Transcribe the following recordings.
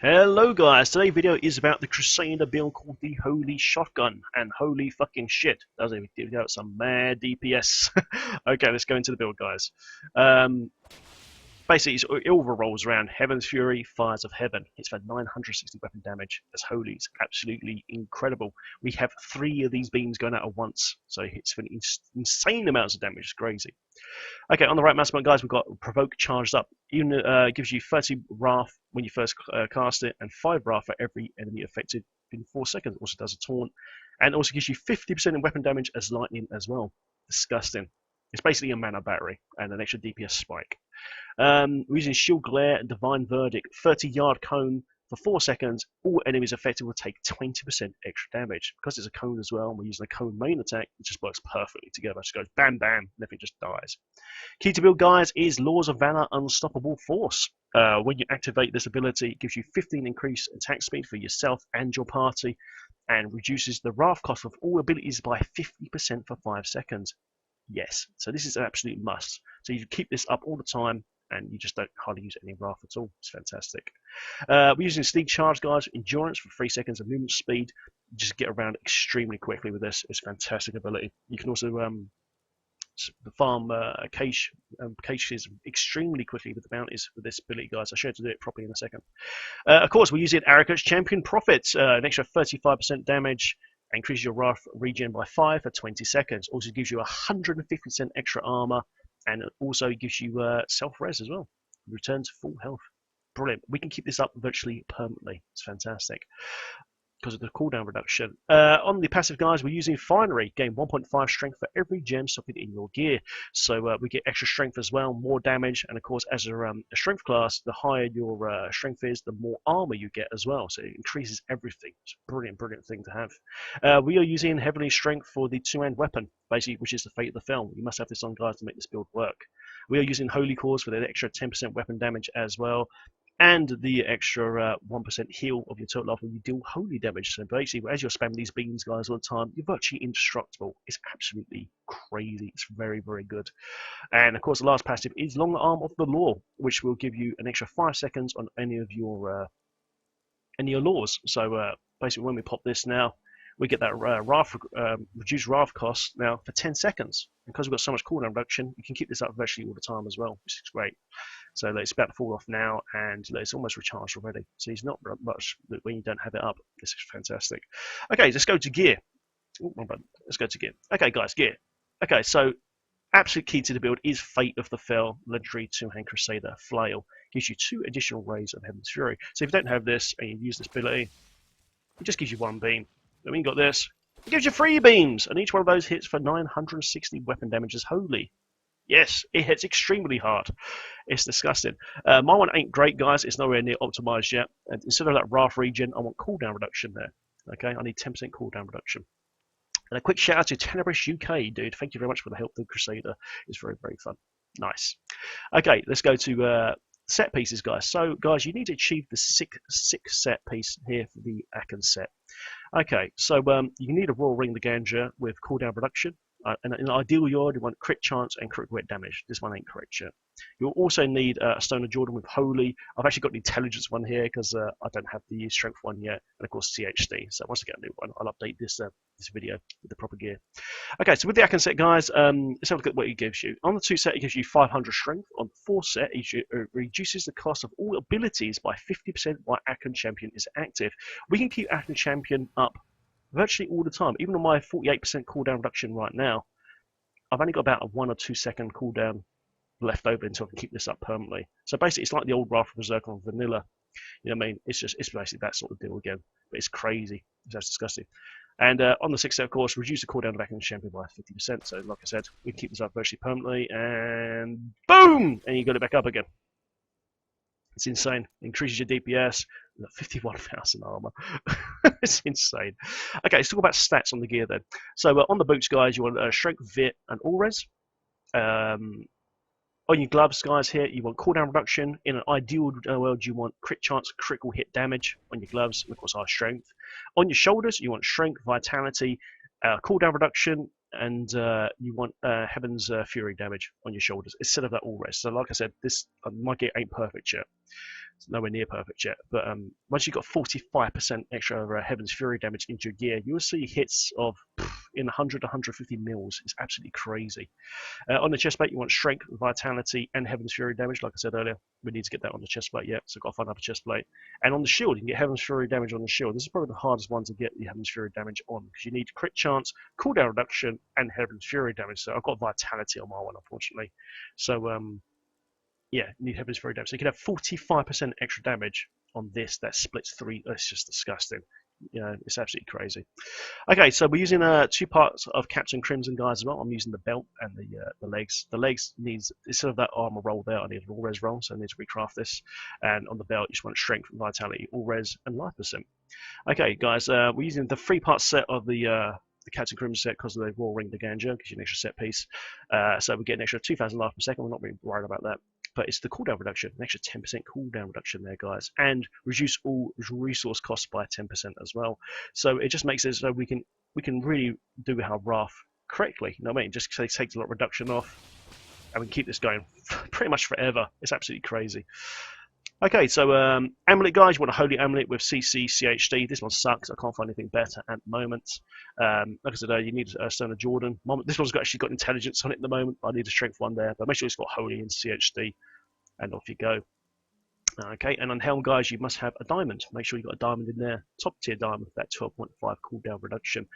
Hello guys, today's video is about the Crusader build called the Holy Shotgun, and holy fucking shit, does it give out some mad DPS. Okay, let's go into the build, guys. Basically, it all revolves around Heaven's Fury, Fires of Heaven. It's for 960 weapon damage. As Holy, it's absolutely incredible. We have 3 of these beams going out at once, so it's for insane amounts of damage. It's crazy. Okay, on the right mouse button, guys, we've got Provoke charged up. Even gives you 30 Wrath when you first cast it, and 5 Wrath for every enemy affected in 4 seconds. It also does a taunt, and also gives you 50% in weapon damage as lightning as well. Disgusting. It's basically a mana battery and an extra DPS spike. We're using Shield Glare and Divine Verdict, 30-yard cone for 4 seconds. All enemies affected will take 20% extra damage. Because it's a cone as well, and we're using a cone main attack, it just works perfectly together. It just goes bam bam, and everything just dies. Key to build, guys, is Laws of Valor Unstoppable Force. When you activate this ability, it gives you 15 increased attack speed for yourself and your party, and reduces the wrath cost of all abilities by 50% for 5 seconds. Yes, so this is an absolute must. So you keep this up all the time, and you just don't hardly use any wrath at all. It's fantastic. We're using Sneak Charge, guys, Endurance for 3 seconds of movement speed. You just get around extremely quickly with this. It's a fantastic ability. You can also farm caches extremely quickly with the bounties with this ability, guys. I'll show you how to do it properly in a second. Of course, we're using Arrogance Champion Profits, an extra 35% damage. Increases your Wrath regen by 5 for 20 seconds. Also gives you 150% extra armor, and it also gives you self-res as well. Return to full health. Brilliant. We can keep this up virtually permanently. It's fantastic because of the cooldown reduction. On the passive, guys, we're using Finery. Gain 1.5 strength for every gem socket in your gear. So we get extra strength as well, more damage, and of course, as a strength class, the higher your strength is, the more armor you get as well. So it increases everything. It's a brilliant, brilliant thing to have. We are using Heavenly Strength for the 2-hand weapon, basically, which is the fate of the film. You must have this on, guys, to make this build work. We are using Holy Cause for the extra 10% weapon damage as well, and the extra 1% heal of your total life when you deal holy damage. So basically, as you're spamming these beams, guys, all the time, you're virtually indestructible. It's absolutely crazy. It's very, very good. And of course, the last passive is Long Arm of the Law, which will give you an extra 5 seconds on any of your laws. So basically, when we pop this now, we get that reduced Wrath cost now for 10 seconds. Because we've got so much cooldown reduction, you can keep this up virtually all the time as well, which is great. So it's about to fall off now, and it's almost recharged already. So it's not much when you don't have it up. This is fantastic. Okay, let's go to gear. Ooh, wrong button. Let's go to gear. Okay, guys, gear. Okay, so absolute key to the build is Fate of the Fell, legendary 2-hand Crusader Flail. Gives you 2 additional rays of Heaven's Fury. So if you don't have this and you use this ability, it just gives you 1 beam. Then we got this. It gives you 3 beams, and each one of those hits for 960 weapon damage as holy. Yes, it hits extremely hard. It's disgusting. My one ain't great, guys. It's nowhere near optimized yet. And instead of that Wrath regen, I want cooldown reduction there. Okay, I need 10% cooldown reduction. And a quick shout out to Tenebris UK, dude. Thank you very much for the help. The Crusader is very, very fun. Nice. Okay, let's go to set pieces, guys. So, guys, you need to achieve the six set piece here for the Aken set. Okay, so you need a Royal Ring the Ganja with cooldown reduction. And in an ideal yard, you want crit chance and crit wet damage. This one ain't correct yet. You'll also need a Stone of Jordan with Holy. I've actually got the Intelligence one here because I don't have the Strength one yet. And of course, CHD. So once I get a new one, I'll update this video with the proper gear. Okay, so with the Aken set, guys, let's have a look at what it gives you. On the 2 set, it gives you 500 Strength. On the 4 set, it reduces the cost of all abilities by 50% while Aken Champion is active. We can keep Aken Champion up virtually all the time. Even on my 48% cooldown reduction right now, I've only got about a 1 or 2 second cooldown left over until I can keep this up permanently. So basically, it's like the old Wrath of Berserker on vanilla. You know what I mean? It's basically that sort of deal again. But it's crazy. That's disgusting. And on the 6th set, of course, reduce the cooldown of Aken Champion by 50%. So like I said, we can keep this up virtually permanently, and boom! And you got it back up again. It's insane. Increases your DPS. 51,000 armor. It's insane. Okay, let's talk about stats on the gear then. So on the boots, guys, you want Strength, Vit, and All Res. On your gloves, guys, here you want cooldown reduction. In an ideal world, you want crit chance, critical hit damage on your gloves, and of course, our strength. On your shoulders, you want strength, vitality, cooldown reduction, and you want Heaven's Fury damage on your shoulders instead of that All Res. So like I said, this my gear ain't perfect yet. It's nowhere near perfect yet, but once you've got 45% extra Heaven's Fury damage into your gear, you will see hits of in 100 150 mils. It's absolutely crazy. On the chest plate, you want Strength, Vitality, and Heaven's Fury damage. Like I said earlier, we need to get that on the chest plate yet, so I've got to find another chest plate. And on the shield, you can get Heaven's Fury damage on the shield. This is probably the hardest one to get the Heaven's Fury damage on, because you need crit chance, cooldown reduction, and Heaven's Fury damage. So I've got Vitality on my one, unfortunately. So yeah, you need Heaven's Fury damage. So you can have 45% extra damage on this that splits 3. That's just disgusting. You know, it's absolutely crazy. Okay, so we're using 2 parts of Captain Crimson, guys, as well. I'm using the belt and the legs. The legs needs, instead of that armor roll there, I need an all-res roll, so I need to recraft this. And on the belt, you just want Strength, Vitality, all-res, and life percent. Okay, guys, we're using the 3-part set of the Captain Crimson set because of the Royal Ring de Ganja, because you're an extra set piece. So we get an extra 2,000 life per second. We're not really worried about that. But it's the cooldown reduction, an extra 10% cooldown reduction there, guys, and reduce all resource costs by 10% as well. So it just makes it so we can really do our Wrath correctly. You know what I mean? Just takes a lot of reduction off, and we can keep this going pretty much forever. It's absolutely crazy. Okay, so amulet, guys, you want a holy amulet with CC CHD. This one sucks. I can't find anything better at the moment. Like I said, you need a Stone of Jordan. This one's actually got intelligence on it at the moment. I need a strength one there, but make sure it's got holy and CHD, and off you go. Okay, and on helm, guys, you must have a diamond. Make sure you've got a diamond in there. Top tier diamond with that 12.5 cooldown reduction,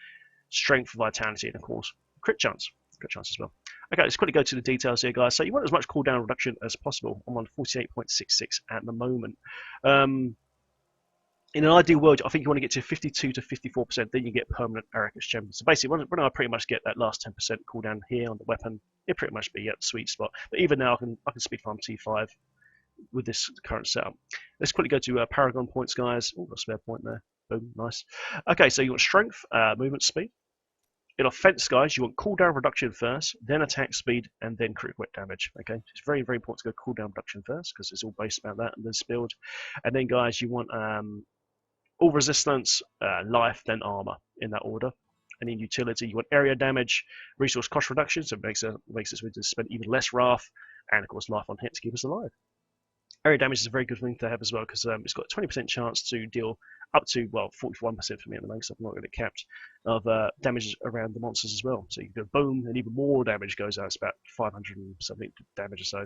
strength, vitality, and of course, crit chance. Crit chance as well. Okay, let's quickly go to the details here, guys. So you want as much cooldown reduction as possible. I'm on 48.66 at the moment. In an ideal world, I think you want to get to 52 to 54%, then you get permanent Arrakis champion. So basically, when I pretty much get that last 10% cooldown here on the weapon, it pretty much be at the sweet spot. But even now, I can speed farm T5 with this current setup. Let's quickly go to Paragon points, guys. Oh, got a spare point there. Boom, nice. Okay, so you want strength, movement speed. In offense, guys, you want cooldown reduction first, then attack speed, and then crit damage. Okay, it's very, very important to go cooldown reduction first because it's all based about that in this build. And then, guys, you want all resistance, life, then armor in that order. And in utility, you want area damage, resource cost reduction, so it makes it so we can spend even less wrath, and of course, life on hit to keep us alive. Area damage is a very good thing to have as well because it's got a 20% chance to deal up to, well, 41% for me at the moment, so I'm not really capped, of damage around the monsters as well. So you can go boom, and even more damage goes out. It's about 500 and something damage or so.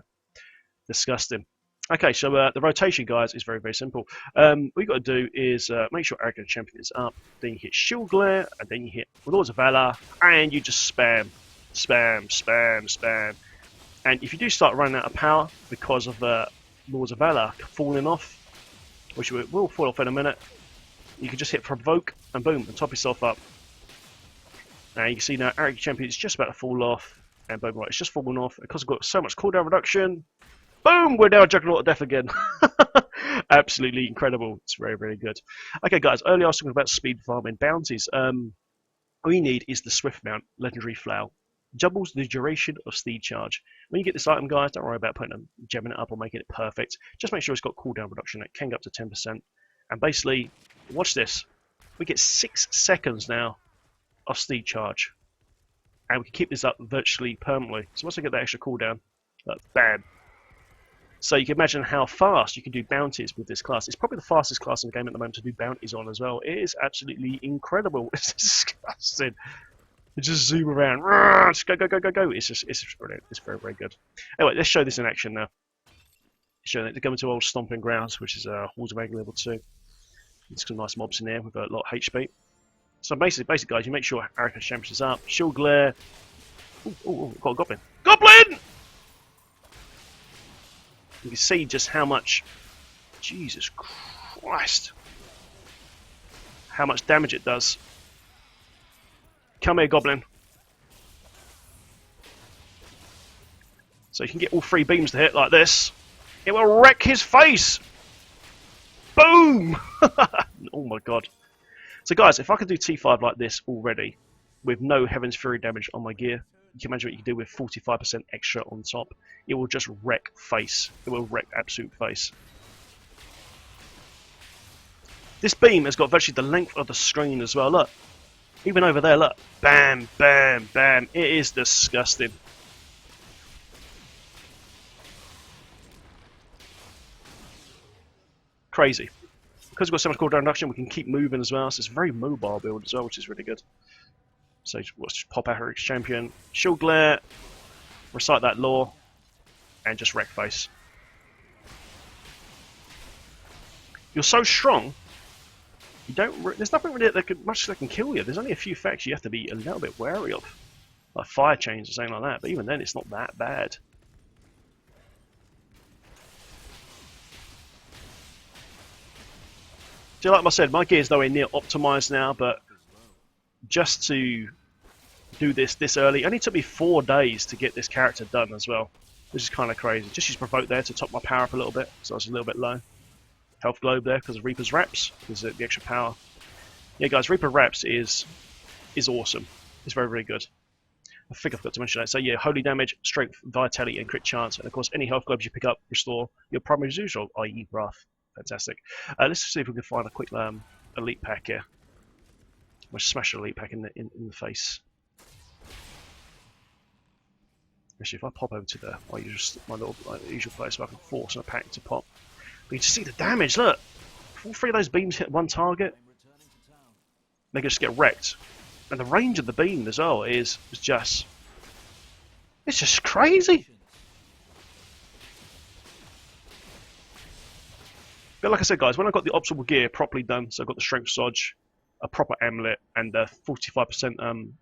Disgusting. Okay, so the rotation, guys, is very, very simple. What you've got to do is make sure Arrogant Champion is up, then you hit Shield Glare, and then you hit Lords of Valor, and you just spam. And if you do start running out of power because of Lords of Valor falling off, which will fall off in a minute, you can just hit Provoke, and boom, and top yourself up. Now you can see now Arrogant Champion is just about to fall off, and boom, right, it's just fallen off. Because I've got so much cooldown reduction, boom, we're now Juggernaut of Death again. Absolutely incredible. It's very, very good. Okay, guys, earlier I was talking about speed farming bounties. All you need is the Swift Mount Legendary Flail. Doubles the duration of Steed Charge. When you get this item, guys, don't worry about gemming it up or making it perfect. Just make sure it's got cooldown reduction. It can go up to 10%. And basically, watch this. We get 6 seconds now of Steed Charge. And we can keep this up virtually permanently. So once I get that extra cooldown, bam. So you can imagine how fast you can do bounties with this class. It's probably the fastest class in the game at the moment to do bounties on as well. It is absolutely incredible. It's disgusting. You just zoom around. Just go. It's just brilliant. It's very, very good. Anyway, let's show this in action now. Showing it to go into old Stomping Grounds, which is Halls of Agony level 2. There's some nice mobs in there with a lot of HP. So basically, guys, you make sure Arrogant Champion is up. Shield Glare. Ooh, got a Goblin. Goblin! You can see just how much, Jesus Christ, how much damage it does. Come here, Goblin. So you can get all 3 beams to hit like this. It will wreck his face. Boom! Oh my god. So guys, if I can do T5 like this already, with no Heaven's Fury damage on my gear, you can imagine what you can do with 45% extra on top. It will just wreck face. It will wreck absolute face. This beam has got virtually the length of the screen as well. Look. Even over there, look. Bam, bam, bam. It is disgusting. crazy. Because we've got so much cooldown reduction, we can keep moving as well. So it's a very mobile build as well, which is really good. So let's just pop out Eric's champion. Shield Glare, recite that lore, and just wreck face. You're so strong, you don't. There's nothing really much that can kill you. There's only a few facts you have to be a little bit wary of, like fire chains or something like that. But even then, it's not that bad. So like I said, my gear is nowhere near optimized now, but just to do this early, it only took me 4 days to get this character done as well, which is kind of crazy. Just use Provoke there to top my power up a little bit, so I was a little bit low. Health Globe there because of Reaper's Wraps, because of the extra power. Yeah, guys, Reaper Wraps is awesome. It's very, very good. I think I forgot to mention that. So yeah, holy damage, strength, vitality, and crit chance, and of course any health globes you pick up restore your primary usual, i.e. Wrath. Fantastic. Let's see if we can find a quick elite pack here. We'll smash an elite pack in the face. Actually, if I pop over to my little usual place, where I can force a pack to pop. But you just see the damage. Look, all 3 of those beams hit one target. They just get wrecked, and the range of the beam as well is just. It's just crazy. But like I said, guys, when I got the optimal gear properly done, so I got the strength Sodge, a proper amulet, and 45%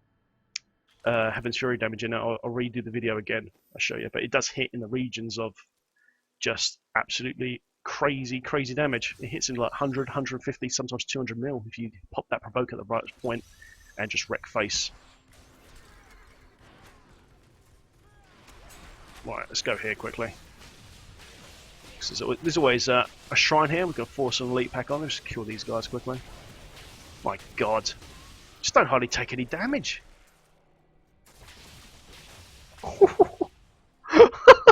Heaven's Fury damage in it, I'll redo the video again. I'll show you. But it does hit in the regions of just absolutely crazy damage. It hits in like 100, 150, sometimes 200 mil if you pop that Provoke at the right point and just wreck face. Right, let's go here quickly. There's always a shrine here. We can force an elite pack on. Let's just kill these guys quickly. My God, just don't hardly take any damage.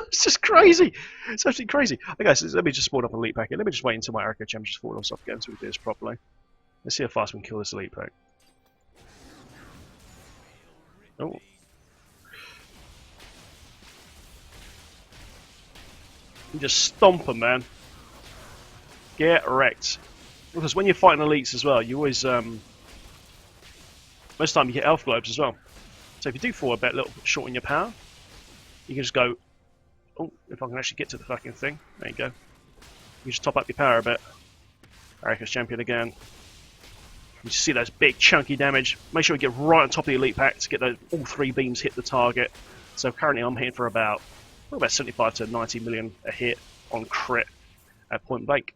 It's just crazy. It's actually crazy. Okay, guys, let me just spawn up an elite pack here. Let me just wait until my Erica Champion's fallen off again so we do this properly. Let's see how fast we can kill this elite pack. Oh. You just stomp them, man. Get wrecked. Because when you're fighting elites as well, you always most of the time you get elf globes as well. So if you do fall a little bit short in your power, you can just go. Oh, if I can actually get to the fucking thing. There you go. You just top up your power a bit. Erica's champion again. You see those big chunky damage. Make sure you get right on top of the elite pack to get those all 3 beams hit the target. So currently I'm hitting for about 75 to 90 million a hit on crit at point blank.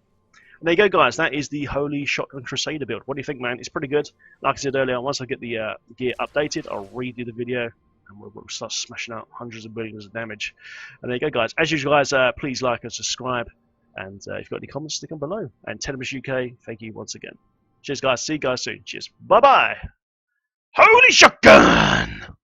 And there you go, guys. That is the Holy Shotgun Crusader build. What do you think, man? It's pretty good. Like I said earlier, once I get the gear updated, I'll redo the video and we'll start smashing out hundreds of billions of damage. And there you go, guys. As usual, guys, please like and subscribe. And if you've got any comments, stick them below. And Television UK, thank you once again. Cheers, guys. See you guys soon. Cheers. Bye-bye. Holy Shotgun!